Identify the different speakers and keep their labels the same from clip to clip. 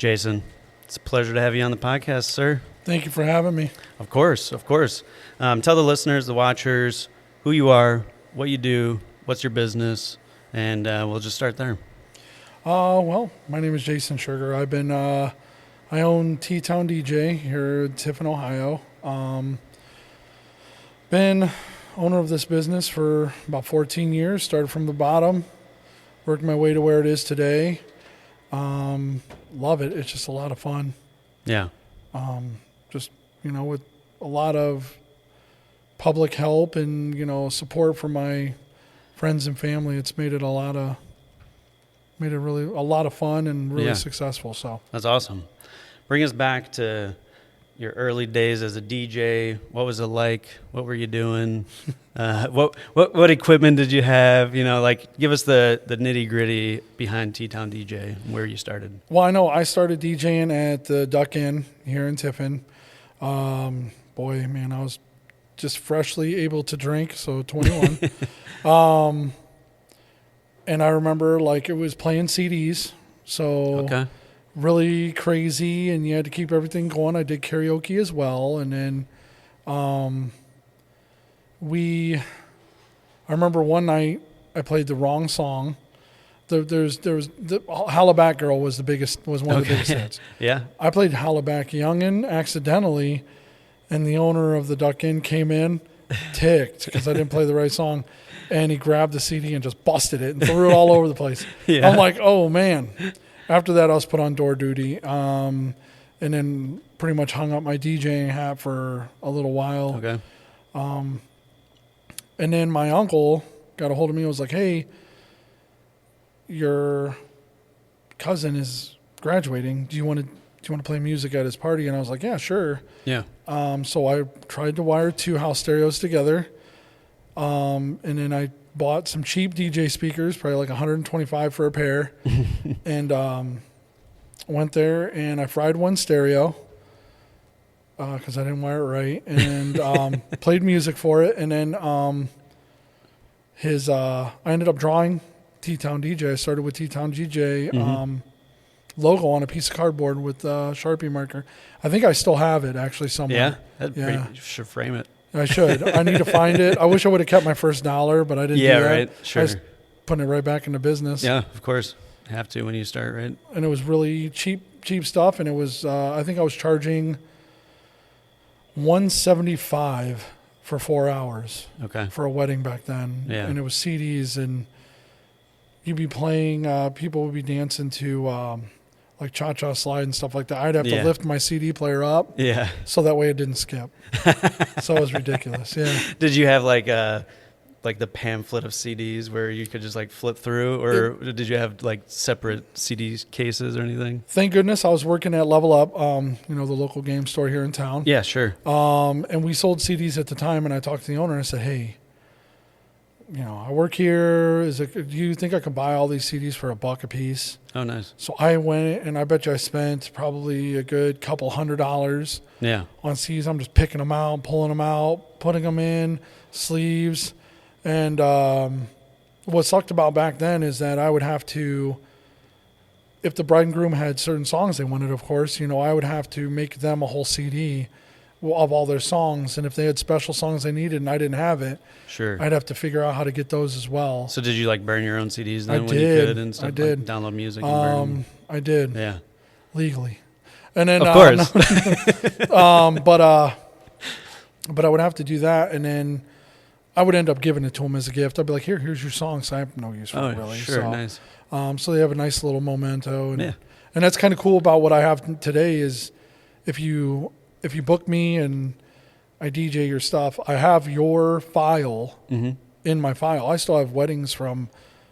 Speaker 1: Jaysen, it's a pleasure to have you on the podcast, sir.
Speaker 2: Thank you for having me.
Speaker 1: Of course. Tell the listeners, the watchers, who you are, what you do, what's your business, and we'll just start there.
Speaker 2: Well, my name is Jaysen Scherger. I own T-Town DJ here in Tiffin, Ohio. Been owner of this business for about 14 years. Started from the bottom, worked my way to where it is today. Love it. It's just a lot of fun.
Speaker 1: Yeah.
Speaker 2: With a lot of public help and, support from my friends and family, it's made it really a lot of fun and really successful. So
Speaker 1: that's awesome. Bring us back to your early days as a DJ. What was it like? What were you doing? What equipment did you have? Give us the nitty gritty behind T-Town DJ, where you started.
Speaker 2: Well, I know I started DJing at the Duck Inn here in Tiffin. I was just freshly able to drink, so 21. And I remember it was playing CDs, so really crazy, and you had to keep everything going. I did karaoke as well, and then I remember one night I played the wrong song. There was the Hollaback Girl was one of the biggest hits.
Speaker 1: Yeah.
Speaker 2: I played Hollaback Youngin' accidentally, and the owner of the Duck Inn came in ticked because I didn't play the right song, and he grabbed the CD and just busted it and threw it all over the place. Yeah. I'm like, oh man. After that, I was put on door duty, and then pretty much hung up my DJing hat for a little while.
Speaker 1: Okay.
Speaker 2: And then my uncle got a hold of me and was like, hey, your cousin is graduating. Do you want to play music at his party? And I was like, yeah, sure.
Speaker 1: Yeah.
Speaker 2: So I tried to wire 2 house stereos together. And then I bought some cheap DJ speakers, probably like $125 for a pair. And went there and I fried one stereo because I didn't wire it right. And played music for it. And then I ended up drawing T-Town DJ. I started with T-Town DJ logo on a piece of cardboard with a Sharpie marker. I think I still have it actually somewhere.
Speaker 1: Yeah? You should frame it.
Speaker 2: I should. I need to find it. I wish I would have kept my first $1, but I didn't do that.
Speaker 1: Yeah, right. Sure.
Speaker 2: I was putting it right back into business.
Speaker 1: Yeah, of course. Have to when you start, right?
Speaker 2: And it was really cheap stuff, and it was I think I was charging $175 for 4 hours for a wedding back then.
Speaker 1: Yeah.
Speaker 2: And it was CDs, and you'd be playing, people would be dancing to like cha-cha slide and stuff like that. I'd have to lift my CD player up so that way it didn't skip. So it was ridiculous, yeah.
Speaker 1: Did you have like the pamphlet of CDs where you could just flip through, or did you have separate CD cases or anything?
Speaker 2: Thank goodness I was working at Level Up, the local game store here in town.
Speaker 1: Yeah, sure.
Speaker 2: And we sold CDs at the time, and I talked to the owner and I said, hey, I work here. Do you think I could buy all these CDs for $1 a piece?
Speaker 1: Oh, nice.
Speaker 2: So I went, and I bet you I spent probably a good couple $100 on CDs. I'm just picking them out, pulling them out, putting them in, sleeves. And what sucked about back then is that I would have to, if the bride and groom had certain songs they wanted, of course, I would have to make them a whole CD of all their songs, and if they had special songs they needed and I didn't have it, I'd have to figure out how to get those as well.
Speaker 1: So did you burn your own CDs then
Speaker 2: when you
Speaker 1: could and stuff?
Speaker 2: I did.
Speaker 1: Download music and burn them?
Speaker 2: I did.
Speaker 1: Yeah.
Speaker 2: Legally. And then
Speaker 1: of course.
Speaker 2: But I would have to do that, and then I would end up giving it to them as a gift. I'd be like, here's your song, so I have no use for it really.
Speaker 1: Sure,
Speaker 2: so,
Speaker 1: nice.
Speaker 2: So they have a nice little memento, and that's kind of cool about what I have today is if you book me and I DJ your stuff, I have your file in my file. I still have weddings from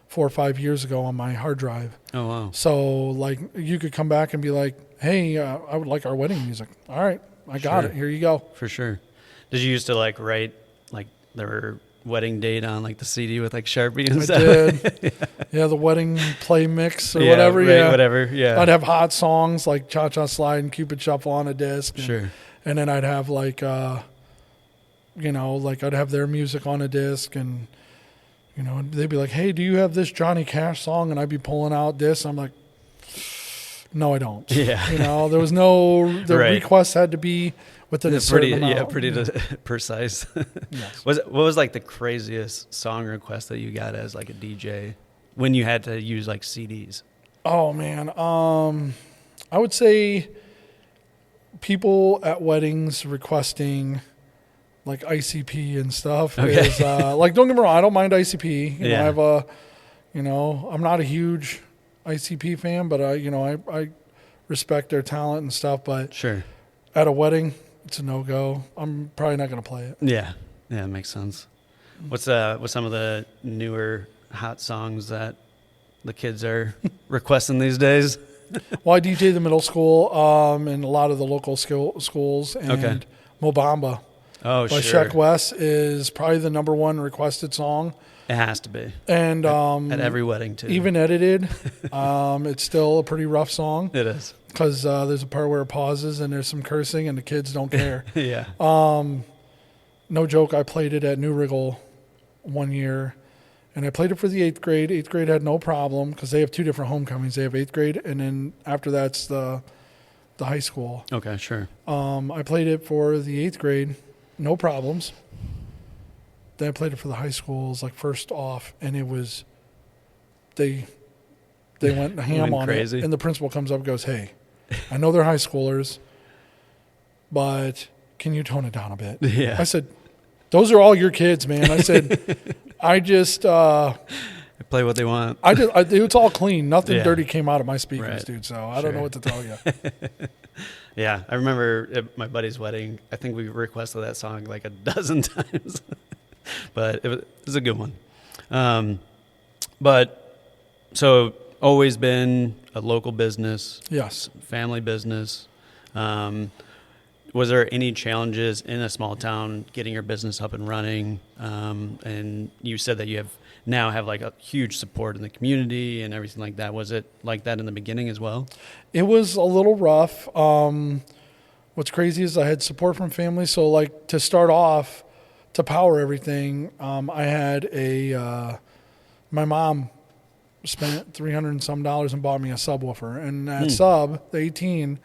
Speaker 2: 4 or 5 years ago on my hard drive.
Speaker 1: Oh, wow.
Speaker 2: So, you could come back and be like, hey, I would like our wedding music. All right, I got it. Here you go.
Speaker 1: For sure. Did you used to, write, their wedding date on, the CD with, Sharpie and stuff?
Speaker 2: I did. Yeah, the wedding play mix or whatever.
Speaker 1: Right, whatever, yeah.
Speaker 2: I'd have hot songs like Cha-Cha Slide and Cupid Shuffle on a disc.
Speaker 1: Sure.
Speaker 2: And then I'd have, I'd have their music on a disc, and they'd be like, hey, do you have this Johnny Cash song? And I'd be pulling out this. I'm like, No, I don't.
Speaker 1: Yeah.
Speaker 2: You know, there was no, the
Speaker 1: Right.
Speaker 2: request had to be within a certain amount.
Speaker 1: Yeah, pretty precise.
Speaker 2: Yes.
Speaker 1: What was like the craziest song request that you got as like a DJ when you had to use like CDs?
Speaker 2: Oh man. I would say people at weddings requesting like ICP and stuff is like, don't get me wrong, I don't mind ICP. You know, I have a, you know, I'm not a huge ICP fan, but I respect their talent and stuff. But
Speaker 1: Sure.
Speaker 2: At a wedding, it's a no-go. I'm probably not going to play it.
Speaker 1: Yeah, that makes sense. What's some of the newer hot songs that the kids are requesting these days?
Speaker 2: Well, I DJ the middle school and a lot of the local schools, and Mobamba by Sheck West is probably the number one requested song.
Speaker 1: It has to be.
Speaker 2: And
Speaker 1: at every wedding too.
Speaker 2: Even edited, it's still a pretty rough song.
Speaker 1: It is.
Speaker 2: Because there's a part where it pauses and there's some cursing and the kids don't care.
Speaker 1: Yeah.
Speaker 2: No joke, I played it at New Riggle one year, and I played it for the 8th grade. 8th grade had no problem because they have two different homecomings. They have 8th grade, and then after that's the high school.
Speaker 1: Okay, sure.
Speaker 2: I played it for the 8th grade, no problems. Then I played it for the high schools, like first off, and it was they went ham on crazy. It. And the principal comes up and goes, "Hey, I know they're high schoolers, but can you tone it down a bit?"
Speaker 1: Yeah.
Speaker 2: I said, "Those are all your kids, man." I said, "I just
Speaker 1: they play what they want."
Speaker 2: It's all clean. Nothing dirty came out of my speakers,
Speaker 1: right.
Speaker 2: dude. So I don't know what to tell you.
Speaker 1: Yeah, I remember at my buddy's wedding. I think we requested that song like a dozen times, but it was a good one. But so always been a local business.
Speaker 2: Yes.
Speaker 1: Family business. Was there any challenges in a small town getting your business up and running? And you said that you now have like a huge support in the community and everything like that. Was it like that in the beginning as well?
Speaker 2: It was a little rough. What's crazy is I had support from family. So like to start off, to power everything, I had my mom spent $300 and some and bought me a subwoofer, and that sub, the 18,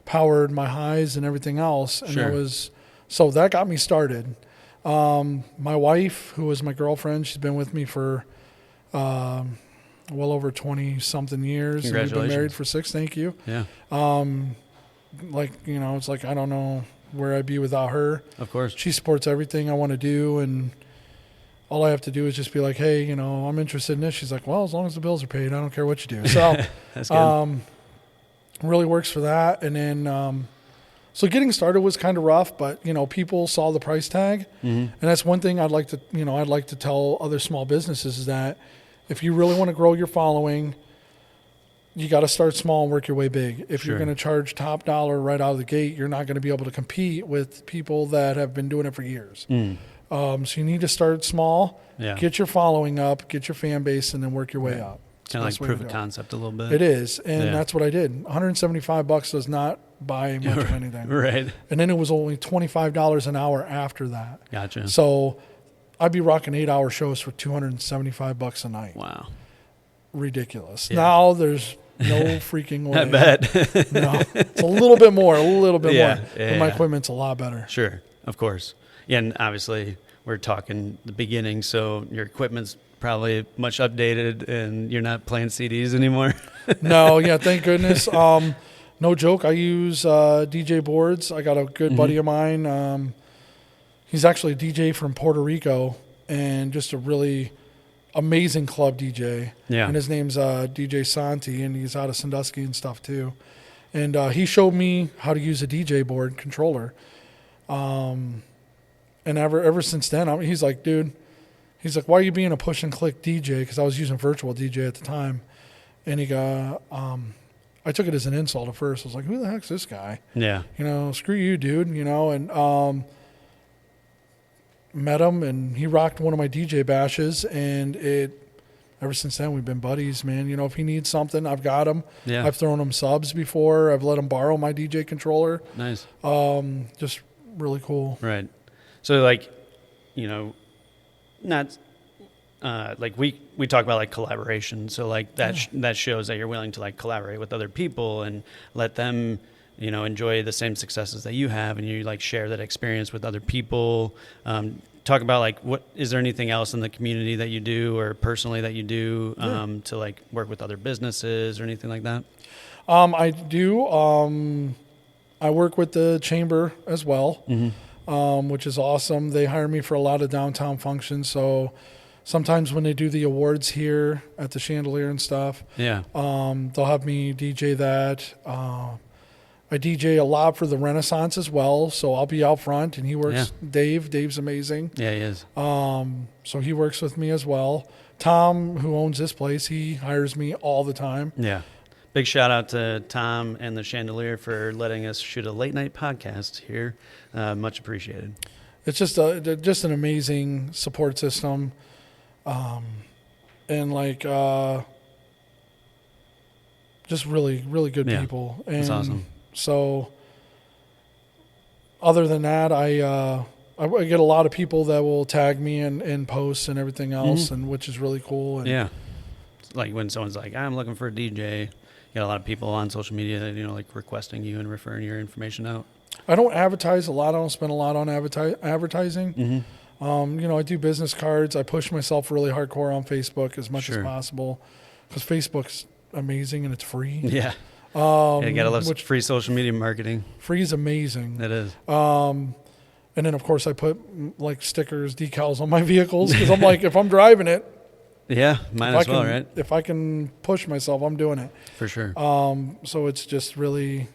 Speaker 2: powered my highs and everything else, and
Speaker 1: sure.
Speaker 2: So that got me started. My wife, who was my girlfriend, she's been with me for well over 20 something years.
Speaker 1: Congratulations.
Speaker 2: And we've been married for 6. Thank you.
Speaker 1: Yeah.
Speaker 2: It's like I don't know where I'd be without her.
Speaker 1: Of course.
Speaker 2: She supports everything I want to do, and all I have to do is just be like, "Hey, I'm interested in this." She's like, "Well, as long as the bills are paid, I don't care what you do." So
Speaker 1: that's good.
Speaker 2: Really works for that. And then so getting started was kind of rough, but people saw the price tag. And that's one thing I'd like to tell other small businesses is that if you really want to grow your following, you got to start small and work your way big. If you're going to charge top dollar right out of the gate, you're not going to be able to compete with people that have been doing it for years. So you need to start small, get your following up, get your fan base, and then work your way up.
Speaker 1: Kind of like proof of concept a little bit.
Speaker 2: It is, and that's what I did. $175 does not buy much of anything.
Speaker 1: Right.
Speaker 2: And then it was only $25 an hour after that.
Speaker 1: Gotcha.
Speaker 2: So I'd be rocking 8-hour shows for $275 a night.
Speaker 1: Wow.
Speaker 2: Ridiculous. Yeah. Now there's no freaking way.
Speaker 1: I bet.
Speaker 2: No, it's a little bit more. But my equipment's a lot better.
Speaker 1: Sure, of course. Yeah, and obviously we're talking the beginning, so your equipment's probably much updated and you're not playing CDs anymore.
Speaker 2: No, thank goodness. No joke, I use DJ boards. I got a good buddy of mine. He's actually a DJ from Puerto Rico and just a really amazing club DJ. Yeah. And his name's DJ Santi, and he's out of Sandusky and stuff too. And he showed me how to use a DJ board controller. And ever since then, he's like, dude, why are you being a push and click DJ? Because I was using virtual DJ at the time. And he go, I took it as an insult at first. I was like, who the heck's this guy?
Speaker 1: Yeah.
Speaker 2: Screw you, dude. And met him, and he rocked one of my DJ bashes. And ever since then, we've been buddies, man. If he needs something, I've got him. Yeah. I've thrown him subs before. I've let him borrow my DJ controller.
Speaker 1: Nice.
Speaker 2: Just really cool.
Speaker 1: Right. So, not like we talk about like collaboration. So like that shows that you're willing to like collaborate with other people and let them, you know, enjoy the same successes that you have, and you like share that experience with other people. Talk about like, what is there anything else in the community that you do or personally that you do to like work with other businesses or anything like that?
Speaker 2: I do. I work with the chamber as well, which is awesome. They hire me for a lot of downtown functions. So sometimes when they do the awards here at the Chandelier and stuff, they'll have me DJ that. I DJ a lot for the Renaissance as well, so I'll be out front, and he works. Dave's amazing.
Speaker 1: Yeah, he is.
Speaker 2: So he works with me as well. Tom, who owns this place, he hires me all the time.
Speaker 1: Yeah. Big shout out to Tom and the Chandelier for letting us shoot a late night podcast here. Much appreciated.
Speaker 2: It's just an amazing support system, and like just really, really good people. And
Speaker 1: that's awesome.
Speaker 2: So, other than that, I get a lot of people that will tag me in posts and everything else, and which is really cool. And
Speaker 1: like when someone's like, I'm looking for a DJ, you got a lot of people on social media that, you know, like requesting you and referring your information out.
Speaker 2: I don't advertise a lot. I don't spend a lot on advertising. You know, I do business cards. I push myself really hardcore on Facebook as much as possible, because Facebook's amazing and it's free.
Speaker 1: Yeah. You gotta love free social media marketing.
Speaker 2: Free is amazing.
Speaker 1: It is.
Speaker 2: And then of course I put like stickers, decals on my vehicles, because I'm like, if I'm driving it,
Speaker 1: might as well, right?
Speaker 2: If I can push myself, I'm doing it
Speaker 1: for sure.
Speaker 2: So it's just really,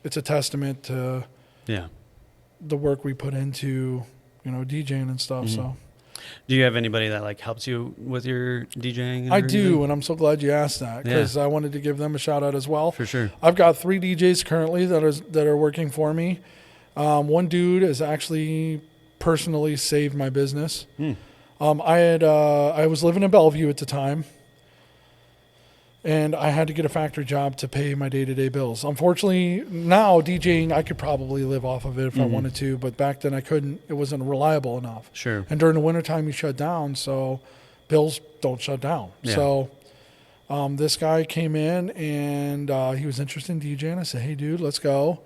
Speaker 2: it's a testament to the work we put into, you know, DJing and stuff. So.
Speaker 1: Do you have anybody that like helps you with your DJing?
Speaker 2: I do, and I'm so glad you asked that, because I wanted to give them a shout out as well.
Speaker 1: For sure.
Speaker 2: I've got 3 DJs currently that are working for me. One dude has actually personally saved my business. I was living in Bellevue at the time, and I had to get a factory job to pay my day-to-day bills. Unfortunately, now DJing, I could probably live off of it if I wanted to, but back then I couldn't. It wasn't reliable enough.
Speaker 1: Sure.
Speaker 2: And during the wintertime, you shut down, so bills don't shut down. Yeah. So this guy came in, and he was interested in DJing. I said, hey, dude, let's go.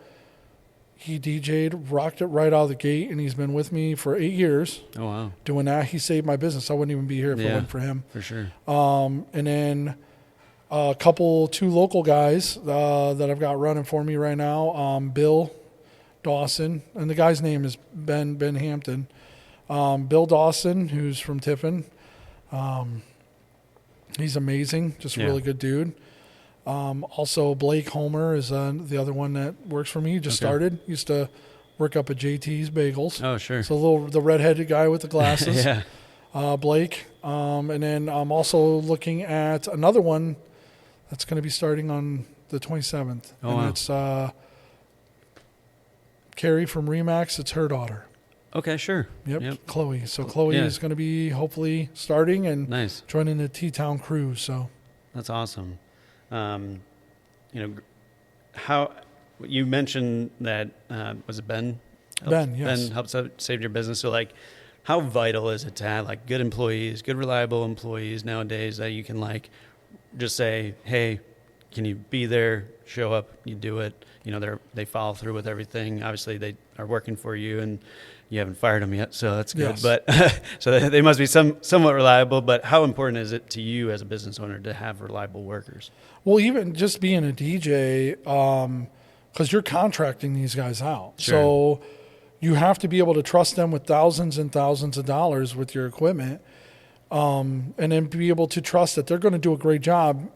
Speaker 2: He DJ'd, rocked it right out of the gate, and he's been with me for 8 years.
Speaker 1: Oh, wow.
Speaker 2: Doing that. He saved my business. I wouldn't even be here if it wasn't for him.
Speaker 1: For sure.
Speaker 2: And then... two local guys that I've got running for me right now. Bill Dawson, and the guy's name is Ben Hampton. Bill Dawson, who's from Tiffin. He's amazing, just a really good dude. Also, Blake Homer is the other one that works for me. He just started. Used to work up at JT's Bagels.
Speaker 1: Oh, sure.
Speaker 2: So the redheaded guy with the glasses. Blake. And then I'm also looking at another one that's going to be starting on the 27th. It's Carrie from Remax. It's her daughter.
Speaker 1: Okay, sure.
Speaker 2: Yep. Chloe. So Chloe is going to be hopefully starting and joining the T-Town crew. So
Speaker 1: that's awesome. You know, how you mentioned that was it Ben?
Speaker 2: Ben, yes.
Speaker 1: Ben helps out, saved your business. So like, how vital is it to have like good employees, good reliable employees nowadays that you can like just say, hey, can you be there, show up, you do it. You know, they follow through with everything. Obviously, they are working for you, and you haven't fired them yet, so that's good. Yes. But so they must be somewhat reliable. But how important is it to you as a business owner to have reliable workers?
Speaker 2: Well, even just being a DJ, because you're contracting these guys out.
Speaker 1: Sure.
Speaker 2: So you have to be able to trust them with thousands and thousands of dollars with your equipment. And then be able to trust that they're going to do a great job.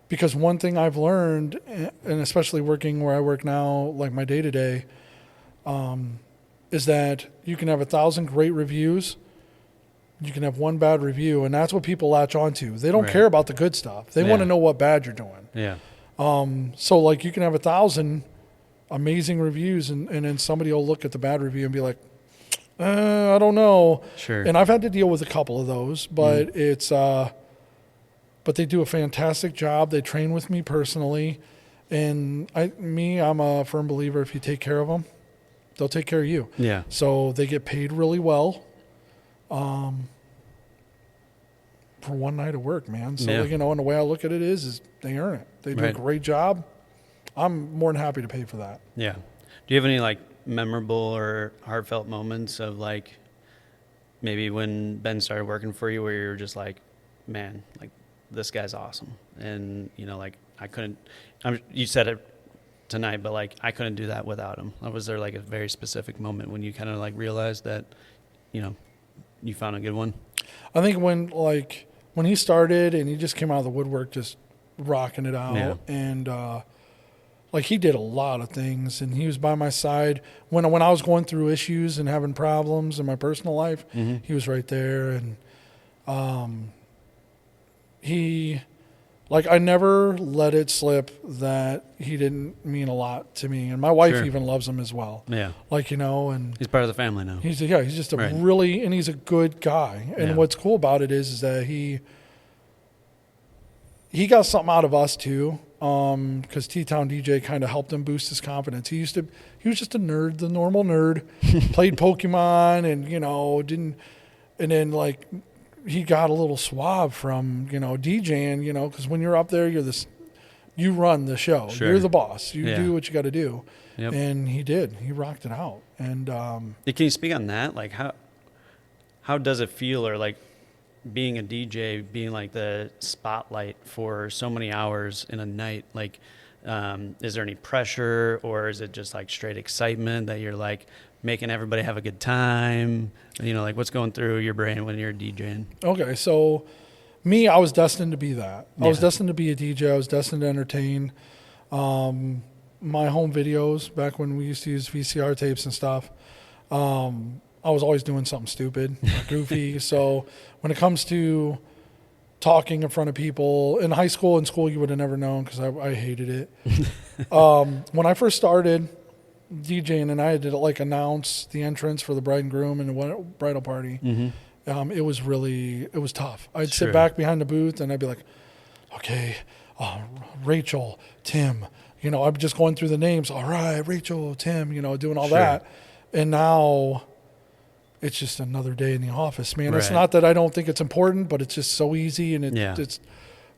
Speaker 2: Because one thing I've learned, and especially working where I work now, like my day-to-day, is that you can have 1,000 great reviews. You can have one bad review, and that's what people latch onto. They don't care about the good stuff. They want to know what bad you're doing.
Speaker 1: Yeah.
Speaker 2: So like you can have 1,000 amazing reviews, and then somebody will look at the bad review and be like, I don't know.
Speaker 1: Sure.
Speaker 2: And I've had to deal with a couple of those, but but they do a fantastic job. They train with me personally, and I'm a firm believer. If you take care of them, they'll take care of you.
Speaker 1: Yeah.
Speaker 2: So they get paid really well. for one night of work, man. So,
Speaker 1: Yeah.
Speaker 2: you know, and the way I look at it is they earn it. They do a great job. I'm more than happy to pay for that.
Speaker 1: Yeah. Do you have any like memorable or heartfelt moments of like maybe when Ben started working for you where you were just like, man, like this guy's awesome. And, you know, like you said it tonight, but like I couldn't do that without him. Was there like a very specific moment when you kind of like realized that, you know, you found a good one?
Speaker 2: I think when he started and he just came out of the woodwork, just rocking it out.
Speaker 1: Yeah.
Speaker 2: And, like he did a lot of things, and he was by my side when I was going through issues and having problems in my personal life.
Speaker 1: Mm-hmm.
Speaker 2: He was right there, and I never let it slip that he didn't mean a lot to me, and my wife even loves him as well.
Speaker 1: Yeah,
Speaker 2: like, you know, and
Speaker 1: he's part of the family now.
Speaker 2: He's just a really, and he's a good guy. And what's cool about it is that he got something out of us too. Because T-Town DJ kind of helped him boost his confidence. He was just a nerd, the normal nerd, played Pokemon and, you know, and then like he got a little suave from, you know, DJing, you know, because when you're up there, you run the show. Sure. You're the boss. You do what you got to do. Yep. And he did. He rocked it out. And
Speaker 1: can you speak on that? Like how does it feel, or like being a DJ, being like the spotlight for so many hours in a night? Like, is there any pressure, or is it just like straight excitement that you're like making everybody have a good time? You know, like what's going through your brain when you're DJing? Okay.
Speaker 2: So me, I was destined to be that. I was destined to be a DJ. I was destined to entertain. My home videos back when we used to use VCR tapes and stuff, I was always doing something stupid, goofy. So when it comes to talking in front of people in high school and school, you would have never known because I hated it. When I first started DJing and I had to like announce the entrance for the bride and groom and the bridal party, it was tough. I'd sit back behind the booth and I'd be like, okay, Rachel, Tim, you know, I'm just going through the names. All right, Rachel, Tim, you know, doing all that. And now it's just another day in the office, man. Right. It's not that I don't think it's important, but it's just so easy. And it's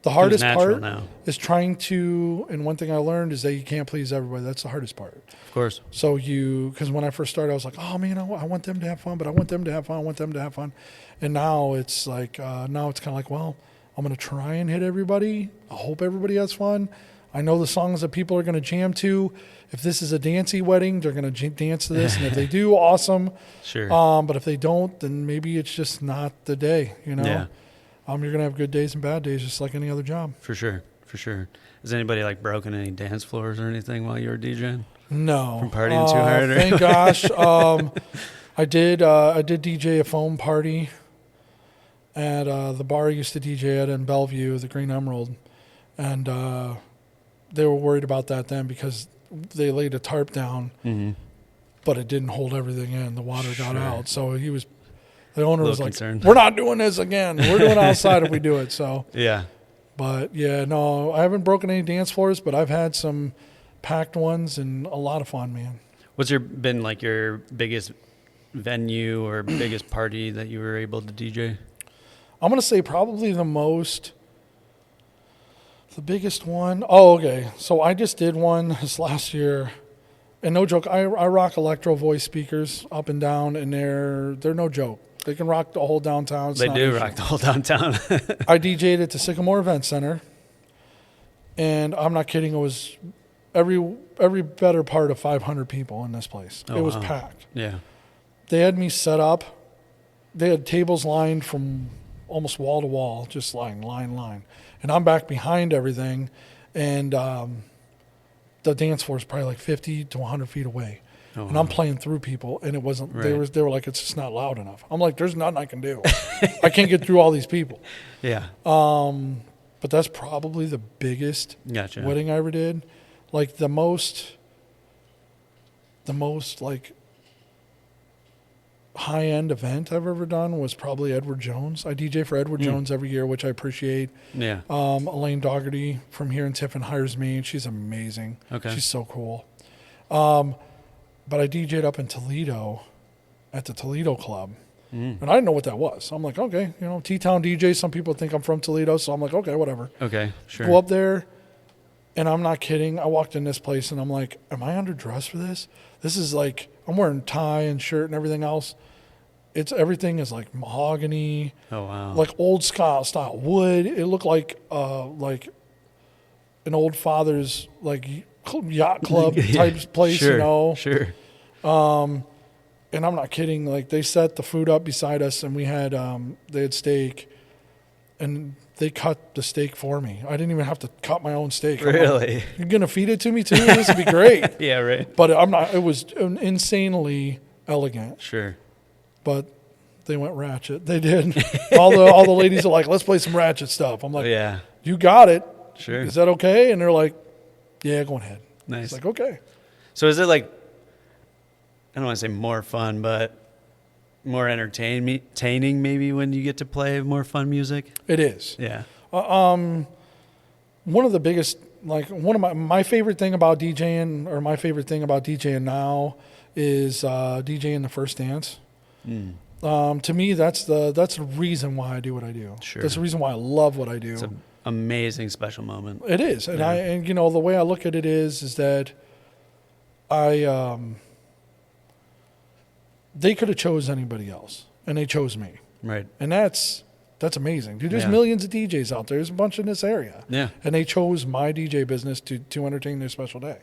Speaker 2: the hardest part is trying to, and one thing I learned is that you can't please everybody. That's the hardest part.
Speaker 1: Of course.
Speaker 2: So because when I first started, I was like, oh man, I want them to have fun, but I want them to have fun. I want them to have fun. And now it's like, now it's kind of like, well, I'm going to try and hit everybody. I hope everybody has fun. I know the songs that people are going to jam to. If this is a dancey wedding, they're going to dance to this. And if they do, awesome. Sure. But if they don't, then maybe it's just not the day, you know? Yeah. You're going to have good days and bad days just like any other job.
Speaker 1: For sure. Has anybody like broken any dance floors or anything while you were DJing?
Speaker 2: No.
Speaker 1: From partying too hard?
Speaker 2: Thank gosh. I did DJ a foam party at the bar I used to DJ at in Bellevue, the Green Emerald. And they were worried about that then because they laid a tarp down, but it didn't hold everything in. The water got out. So the owner was like, concerned. We're not doing this again. We're doing it outside if we do it. So
Speaker 1: yeah.
Speaker 2: But yeah, no, I haven't broken any dance floors, but I've had some packed ones and a lot of fun, man.
Speaker 1: What's been like your biggest venue or biggest party that you were able to DJ?
Speaker 2: I'm going to say probably the biggest one. Oh, okay. So I just did one this last year. And no joke, I rock electro voice speakers up and down, and they're no joke. They can rock the whole downtown.
Speaker 1: They do rock the whole downtown.
Speaker 2: I DJ'd at the Sycamore Event Center, and I'm not kidding. It was every better part of 500 people in this place. It was packed.
Speaker 1: Yeah.
Speaker 2: They had me set up. They had tables lined from almost wall to wall, just line. And I'm back behind everything, and the dance floor is probably like 50 to 100 feet away. And I'm playing through people, and it wasn't. Right. They were like, it's just not loud enough. I'm like, there's nothing I can do. I can't get through all these people.
Speaker 1: Yeah.
Speaker 2: But that's probably the biggest wedding I ever did. Like the most like high-end event I've ever done was probably Edward Jones. I DJ for Edward Jones every year, which I appreciate. Yeah. Elaine Dougherty from here in Tiffin hires me, and she's amazing. Okay. She's so cool. But I DJ'd up in Toledo at the Toledo Club. And I didn't know what that was. So I'm like, okay, T-Town DJ. Some people think I'm from Toledo, so I'm like, okay, whatever.
Speaker 1: Okay, sure.
Speaker 2: Go up there, and I'm not kidding. I walked in this place, and I'm like, am I underdressed for this? This is like, I'm wearing tie and shirt and everything else. Everything is like mahogany.
Speaker 1: Oh, wow.
Speaker 2: Like old style wood. It looked like an old father's like yacht club type place,
Speaker 1: Sure. Sure.
Speaker 2: And I'm not kidding. Like they set the food up beside us, and they had steak, and they cut the steak for me. I didn't even have to cut my own steak.
Speaker 1: Really?
Speaker 2: Like, you're gonna feed it to me too? This would be great.
Speaker 1: Yeah, right.
Speaker 2: But I'm not. It was insanely elegant.
Speaker 1: Sure.
Speaker 2: But they went ratchet. They did. all the ladies are like, let's play some ratchet stuff. I'm like,
Speaker 1: yeah,
Speaker 2: you got it.
Speaker 1: Sure.
Speaker 2: Is that okay? And they're like, yeah, go ahead.
Speaker 1: Nice.
Speaker 2: It's like, okay.
Speaker 1: So is it like, I don't want to say more fun, but more entertaining maybe when you get to play more fun music?
Speaker 2: It is.
Speaker 1: Yeah.
Speaker 2: One of the biggest, like one of my favorite thing about DJing, or my favorite thing about DJing now is DJing the first dance. To me, that's the reason why I do what I do.
Speaker 1: Sure.
Speaker 2: That's the reason why I love what I do.
Speaker 1: It's an amazing special moment.
Speaker 2: It is. And the way I look at it is that they could have chose anybody else, and they chose me.
Speaker 1: Right.
Speaker 2: And that's amazing. Dude, there's millions of DJs out there. There's a bunch in this area.
Speaker 1: Yeah.
Speaker 2: And they chose my DJ business to entertain their special day.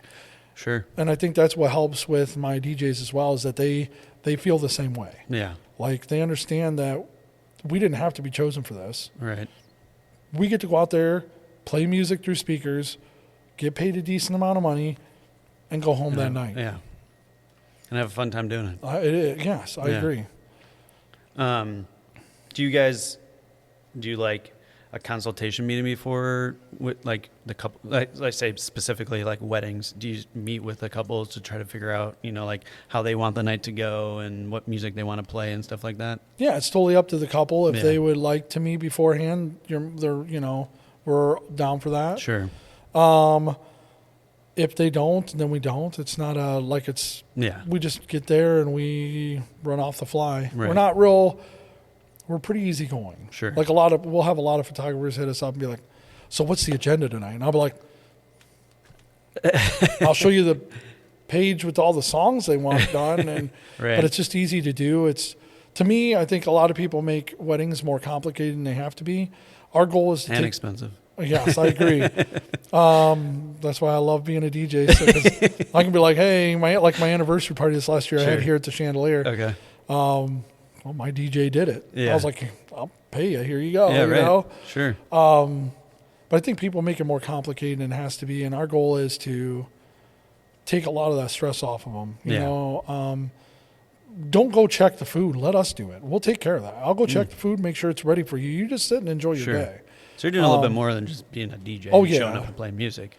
Speaker 1: Sure.
Speaker 2: And I think that's what helps with my DJs as well, is that they feel the same way.
Speaker 1: Yeah.
Speaker 2: Like they understand that we didn't have to be chosen for this.
Speaker 1: Right.
Speaker 2: We get to go out there, play music through speakers, get paid a decent amount of money, and go home that night.
Speaker 1: Yeah. And have a fun time doing it.
Speaker 2: Yes, I agree.
Speaker 1: Do you like a consultation meeting before, with like the couple, like let's say specifically like weddings? Do you meet with the couples to try to figure out, like how they want the night to go and what music they want to play and stuff like that?
Speaker 2: Yeah, it's totally up to the couple. If they would like to meet beforehand, we're down for that.
Speaker 1: Sure.
Speaker 2: If they don't, then we don't. It's not we just get there and we run off the fly.
Speaker 1: Right.
Speaker 2: We're pretty easygoing.
Speaker 1: Sure.
Speaker 2: Like we'll have a lot of photographers hit us up and be like, so what's the agenda tonight? And I'll be like, I'll show you the page with all the songs they want done. And
Speaker 1: right.
Speaker 2: But it's just easy to do. To me, I think a lot of people make weddings more complicated than they have to be. Our goal is to
Speaker 1: expensive.
Speaker 2: Yes, I agree. That's why I love being a DJ. So 'cause I can be like, hey, my anniversary party this last year I had here at the Chandelier.
Speaker 1: Okay.
Speaker 2: Well, my DJ did it.
Speaker 1: Yeah.
Speaker 2: I was like, I'll pay you. Here you go.
Speaker 1: Yeah, right.
Speaker 2: Know?
Speaker 1: Sure.
Speaker 2: But I think people make it more complicated than it has to be. And our goal is to take a lot of that stress off of them. You know, don't go check the food. Let us do it. We'll take care of that. I'll go check the food, make sure it's ready for you. You just sit and enjoy your day.
Speaker 1: So you're doing a little bit more than just being a DJ showing up and playing music.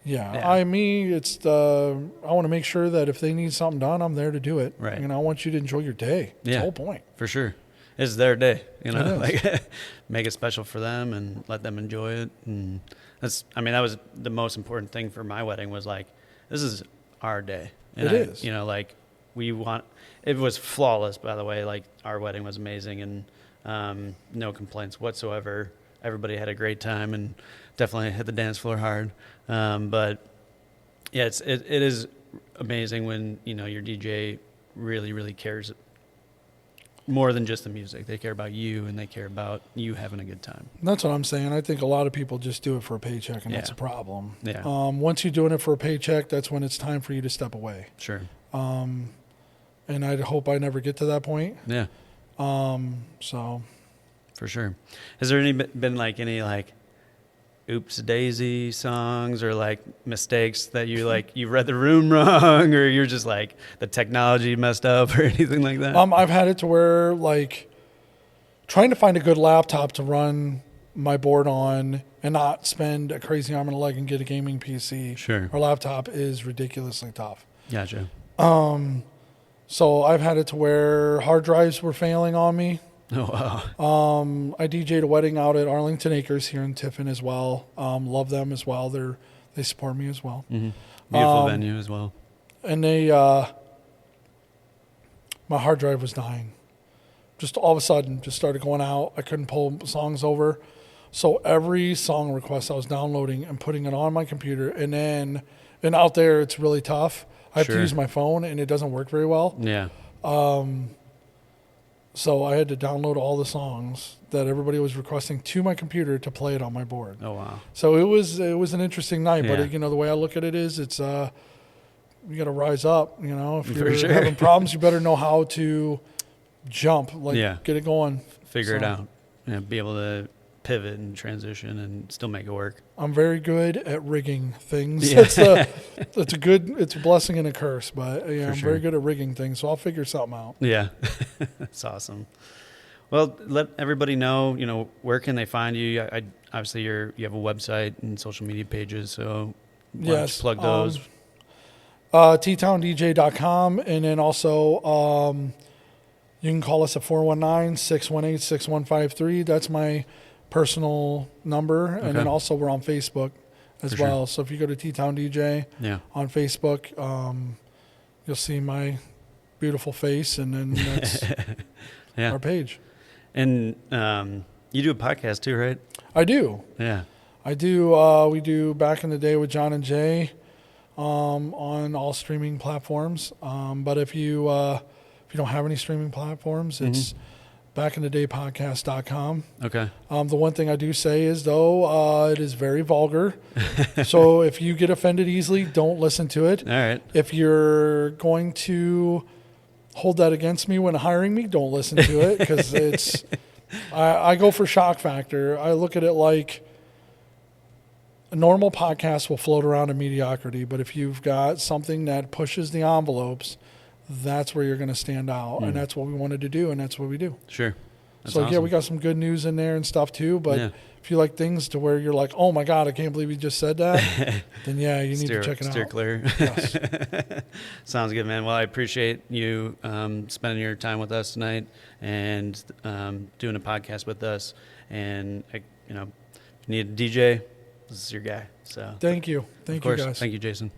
Speaker 2: Yeah. I want to make sure that if they need something done, I'm there to do it.
Speaker 1: Right.
Speaker 2: I want you to enjoy your day. That's the whole point.
Speaker 1: For sure. It's their day, like make it special for them and let them enjoy it. And that was the most important thing for my wedding, was like, this is our day. And
Speaker 2: it is.
Speaker 1: It was flawless, by the way. Like, our wedding was amazing, and no complaints whatsoever. Everybody had a great time and definitely hit the dance floor hard. But yeah, it is amazing when, your DJ really, really cares more than just the music. They care about you, and they care about you having a good time.
Speaker 2: That's what I'm saying. I think a lot of people just do it for a paycheck, and that's a problem.
Speaker 1: Yeah.
Speaker 2: Once you're doing it for a paycheck, that's when it's time for you to step away.
Speaker 1: Sure.
Speaker 2: And I hope I never get to that point.
Speaker 1: Yeah.
Speaker 2: So.
Speaker 1: For sure. Has there been any oops daisy songs or mistakes that you read the room wrong, or you're just the technology messed up or anything like that?
Speaker 2: I've had it to where trying to find a good laptop to run my board on and not spend a crazy arm and a leg and get a gaming PC or laptop is ridiculously tough.
Speaker 1: Gotcha.
Speaker 2: So I've had it to where hard drives were failing on me.
Speaker 1: Oh, wow.
Speaker 2: I DJ'd a wedding out at Arlington Acres here in Tiffin as well. Love them as well. They support me as well.
Speaker 1: Mm-hmm. Beautiful venue as well.
Speaker 2: And my hard drive was dying. just all of a sudden just started going out. I couldn't pull songs over. So every song request I was downloading and putting it on my computer, and out there it's really tough. I have to use my phone, and it doesn't work very well.
Speaker 1: Yeah.
Speaker 2: So I had to download all the songs that everybody was requesting to my computer to play it on my board.
Speaker 1: Oh wow!
Speaker 2: So it was an interesting night.
Speaker 1: Yeah.
Speaker 2: But the way I look at it is, it's you got to rise up. If you're having problems, you better know how to jump, get it going,
Speaker 1: figure it out, be able to pivot and transition and still make it work.
Speaker 2: I'm very good at rigging things.
Speaker 1: Yeah.
Speaker 2: It's a blessing and a curse, but I'm very good at rigging things, so I'll figure something out.
Speaker 1: Yeah. That's awesome. Well, let everybody know, where can they find you? Obviously you have a website and social media pages, so
Speaker 2: yes,
Speaker 1: plug those.
Speaker 2: TTownDJ.com, and then also you can call us at 419-618-6153. That's my personal number, and then also we're on Facebook as well. So if you go to T-Town DJ on Facebook, you'll see my beautiful face, and then that's our page. And
Speaker 1: you do a podcast too, right?
Speaker 2: I do.
Speaker 1: Yeah.
Speaker 2: I do. We do Back in the Day with John and Jay on all streaming platforms. But if you don't have any streaming platforms, it's backinthe.daypodcast.com.
Speaker 1: Okay.
Speaker 2: The one thing I do say is, though, it is very vulgar. So if you get offended easily, don't listen to it.
Speaker 1: All right.
Speaker 2: If you're going to hold that against me when hiring me, don't listen to it, because it's I go for shock factor. I look at it like a normal podcast will float around in mediocrity, but if you've got something that pushes the envelopes, that's where you're going to stand out, and that's what we wanted to do, and that's what we do.
Speaker 1: Sure. That's
Speaker 2: so,
Speaker 1: awesome.
Speaker 2: we got some good news in there and stuff, too, but if you like things to where you're like, oh, my God, I can't believe you just said that, then, you need to check it out.
Speaker 1: Steer clear.
Speaker 2: Yes.
Speaker 1: Sounds good, man. Well, I appreciate you spending your time with us tonight and doing a podcast with us. And, if you need a DJ, this is your guy. So
Speaker 2: Thank you. Thank you, guys.
Speaker 1: Thank you, Jaysen.